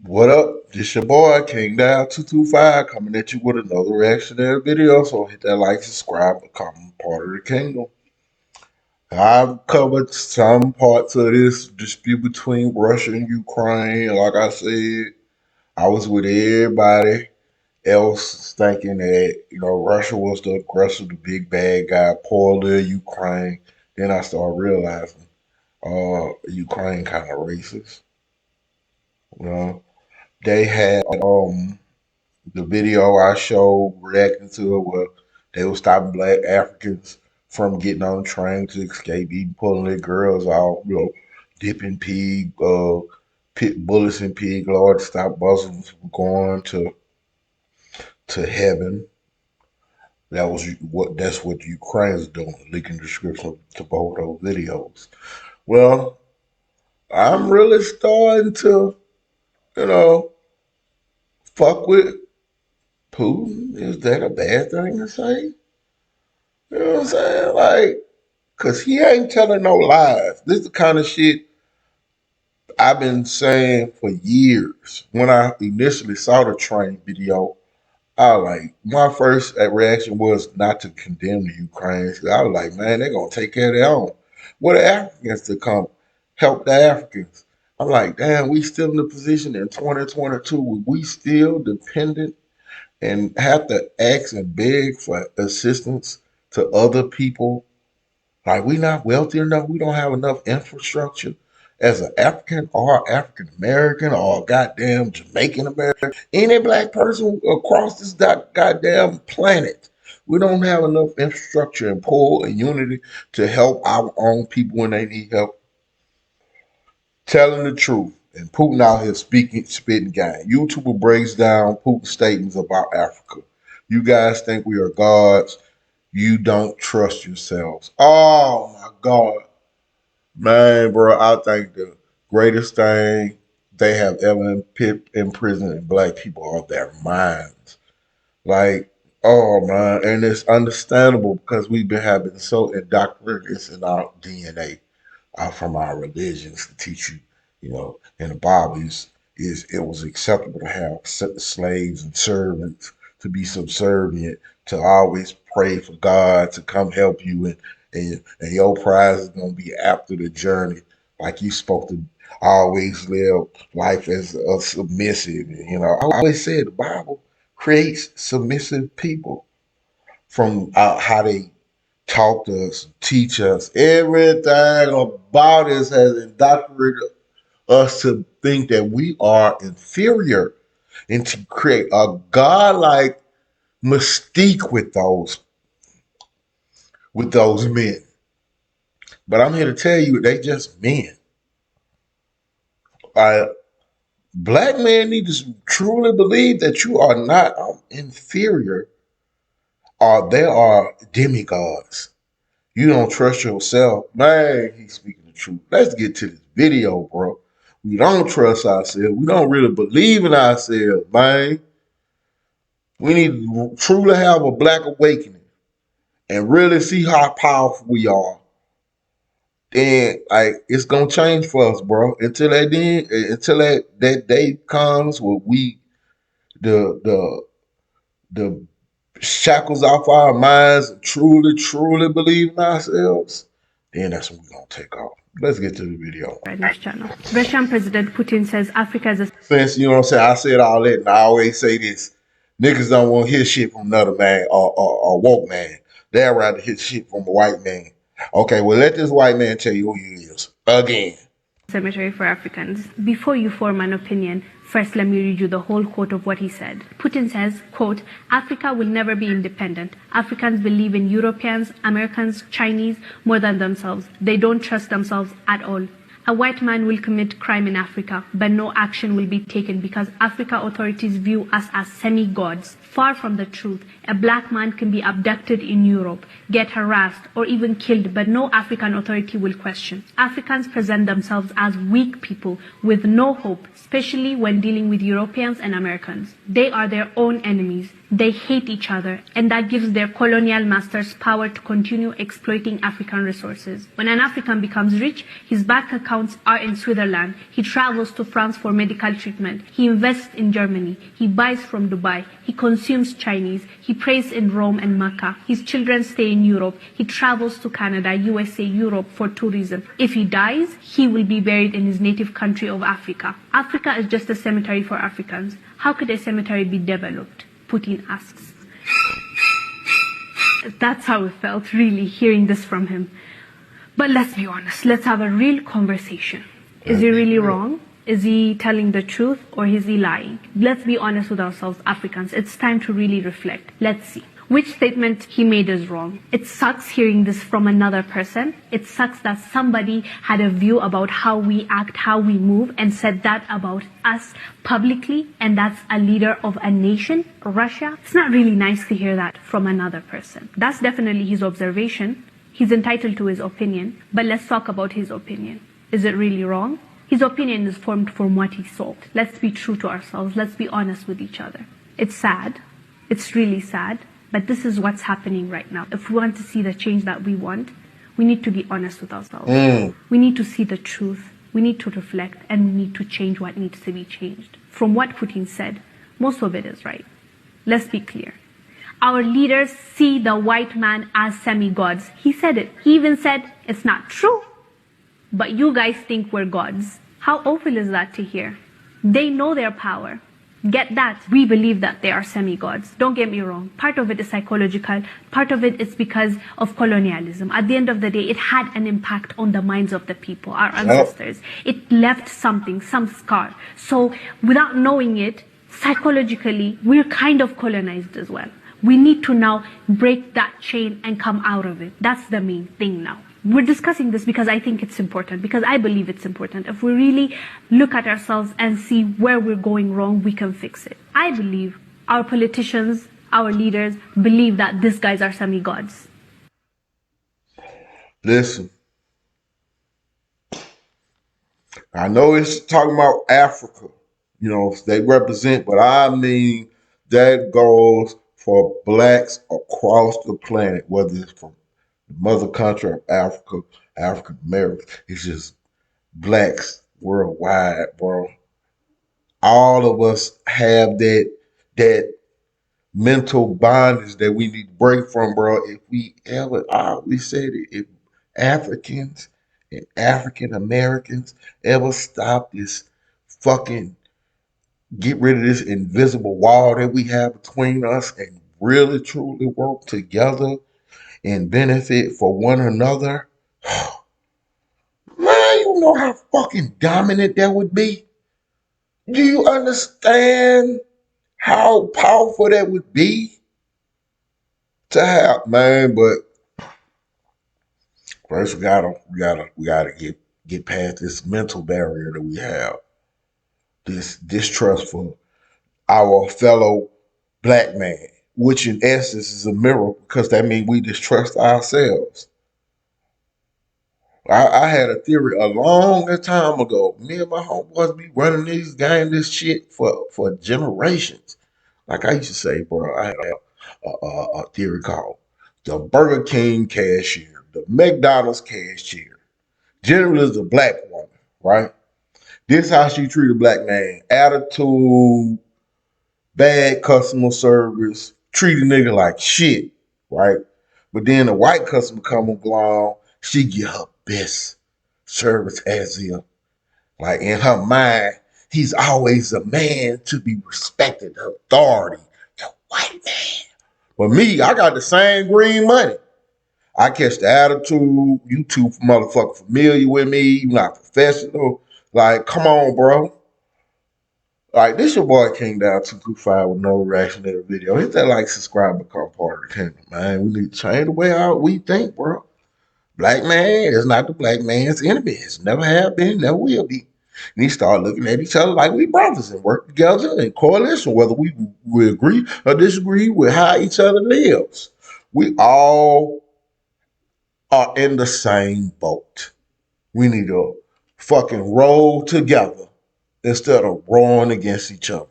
What up? This your boy King Down 225 coming at you with another reactionary video. So hit that like, subscribe, become part of the kingdom. I've covered some parts of this dispute between Russia and Ukraine. Like I said, I was with everybody else thinking that, Russia was the aggressor, the big bad guy, poorly Ukraine. Then I started realizing Ukraine kind of racist. You know, they had the video I showed reacting to it where they were stopping black Africans from getting on the train to escape, even pulling their girls out, dipping pit bullets in pig lard to stop Muslims from going to heaven. That's what Ukraine's doing, leaking description to both those videos. Well, I'm really starting to, you know, fuck with Putin. Is that a bad thing to say? You know what I'm saying? Like, cause he ain't telling no lies. This is the kind of shit I've been saying for years. When I initially saw the train video, my first reaction was not to condemn the Ukrainians. I was like, man, they're gonna take care of their own. What the Africans to come help the Africans? I'm like, damn, we still in the position in 2022 where we still dependent and have to ask and beg for assistance to other people. Like we not wealthy enough. We don't have enough infrastructure as an African or African American or goddamn Jamaican American, any black person across this goddamn planet. We don't have enough infrastructure and pull and unity to help our own people when they need help. Telling the truth. And Putin out here spitting game. YouTuber breaks down Putin's statements about Africa. You guys think we are gods. You don't trust yourselves. Oh my God. Man, bro, I think the greatest thing they have ever imprisoned black people are their minds. Like, oh man, and it's understandable because we've been having so indoctrinated it's in our DNA from our religions to teach you, in the Bible is it was acceptable to have slaves and servants to be subservient, to always pray for God to come help you, and your prize is gonna be after the journey. Like you supposed to always live life as a submissive. I always said the Bible creates submissive people from how they talk to us, teach us. Everything about us has indoctrinated us to think that we are inferior and to create a godlike mystique with those men. But I'm here to tell you, they just men. Uh, Black men need to truly believe that you are not inferior, or they are demigods. You don't trust yourself. Man, he's speaking the truth. Let's get to this video, bro. We don't trust ourselves. We don't really believe in ourselves, man. We need to truly have a black awakening and really see how powerful we are. Then, like, it's gonna change for us, bro. Until that day comes where we the the shackles off our minds and truly believe in ourselves, then that's when we're gonna take off. Let's get to the video. Right, this channel. Russian President Putin says Africa is a Since you know what I'm saying, I said all that, and I always say this: niggas don't want to hear shit from another man or woke man. They'd rather hear shit from a white man. Okay, well let this white man tell you who he is again. cemetery for Africans. Before you form an opinion, first let me read you the whole quote of what he said. Putin says, quote, Africa will never be independent. Africans believe in Europeans, Americans, Chinese more than themselves. They don't trust themselves at all. A white man will commit crime in Africa, but no action will be taken because Africa authorities view us as semi-gods. Far from the truth, a black man can be abducted in Europe, get harassed, or even killed, but no African authority will question. Africans present themselves as weak people with no hope, especially when dealing with Europeans and Americans. They are their own enemies. They hate each other, and that gives their colonial masters power to continue exploiting African resources. When an African becomes rich, his bank accounts are in Switzerland. He travels to France for medical treatment. He invests in Germany. He buys from Dubai. He consumes Chinese. He prays in Rome and Mecca. His children stay in Europe. He travels to Canada, USA, Europe for tourism. If he dies, he will be buried in his native country of Africa. Africa is just a cemetery for Africans. How could a cemetery be developed? Putin asks. That's how it felt, really, hearing this from him. But let's be honest, let's have a real conversation. Is he really wrong? Is he telling the truth, or is he lying? Let's be honest with ourselves, Africans. It's time to really reflect. Let's see. Which statement he made is wrong. It sucks hearing this from another person. It sucks that somebody had a view about how we act, how we move, and said that about us publicly, and that's a leader of a nation, Russia. It's not really nice to hear that from another person. That's definitely his observation. He's entitled to his opinion, but let's talk about his opinion. Is it really wrong? His opinion is formed from what he saw. Let's be true to ourselves. Let's be honest with each other. It's sad. It's really sad. But this is what's happening right now. If we want to see the change that we want, we need to be honest with ourselves. We need to see the truth. We need to reflect, and we need to change what needs to be changed. From what Putin said, most of it is right. Let's be clear. Our leaders see the white man as semi-gods. He said it. He even said, it's not true, but you guys think we're gods. How awful is that to hear? They know their power. Get that. We believe that they are semi-gods. Don't get me wrong. Part of it is psychological. Part of it is because of colonialism. At the end of the day, it had an impact on the minds of the people, our ancestors. It left something, some scar. So without knowing it, psychologically, we're kind of colonized as well. We need to now break that chain and come out of it. That's the main thing now. We're discussing this because I think it's important, because I believe it's important. If we really look at ourselves and see where we're going wrong, we can fix it. I believe our politicians, our leaders, believe that these guys are semi-gods. Listen, I know it's talking about Africa, they represent, but I mean that goes for blacks across the planet, whether it's from the mother country of Africa, African Americans. It's just blacks worldwide, bro. All of us have that mental bondage that we need to break from, bro. If we ever, I always said it, if Africans and African Americans ever stop this fucking, get rid of this invisible wall that we have between us and really truly work together and benefit for one another, man, you know how fucking dominant that would be? Do you understand how powerful that would be to have, man? But first, we gotta get past this mental barrier that we have, this distrust for our fellow black man, which in essence is a miracle because that means we distrust ourselves. I had a theory a long time ago. Me and my homeboys be running these game, this shit for generations. Like I used to say, bro, I had a theory called the Burger King cashier, the McDonald's cashier. Generally is a black woman, right? This how she treat a black man. Attitude, bad customer service, treat a nigga like shit, right? But then the white customer come along, she get her best service as if, like in her mind, he's always a man to be respected, authority, the white man. But me, I got the same green money. I catch the attitude. You two motherfucker familiar with me. You not professional. Like, come on, bro. Like, this your boy King Down 225 with no reactionary video. Hit that like, subscribe, become part of the kingdom, man. We need to change the way how we think, bro. Black man is not the black man's enemy. It's never have been, never will be. And he start looking at each other like we brothers and work together in coalition, whether we agree or disagree with how each other lives. We all are in the same boat. We need to fucking roll together instead of rowing against each other.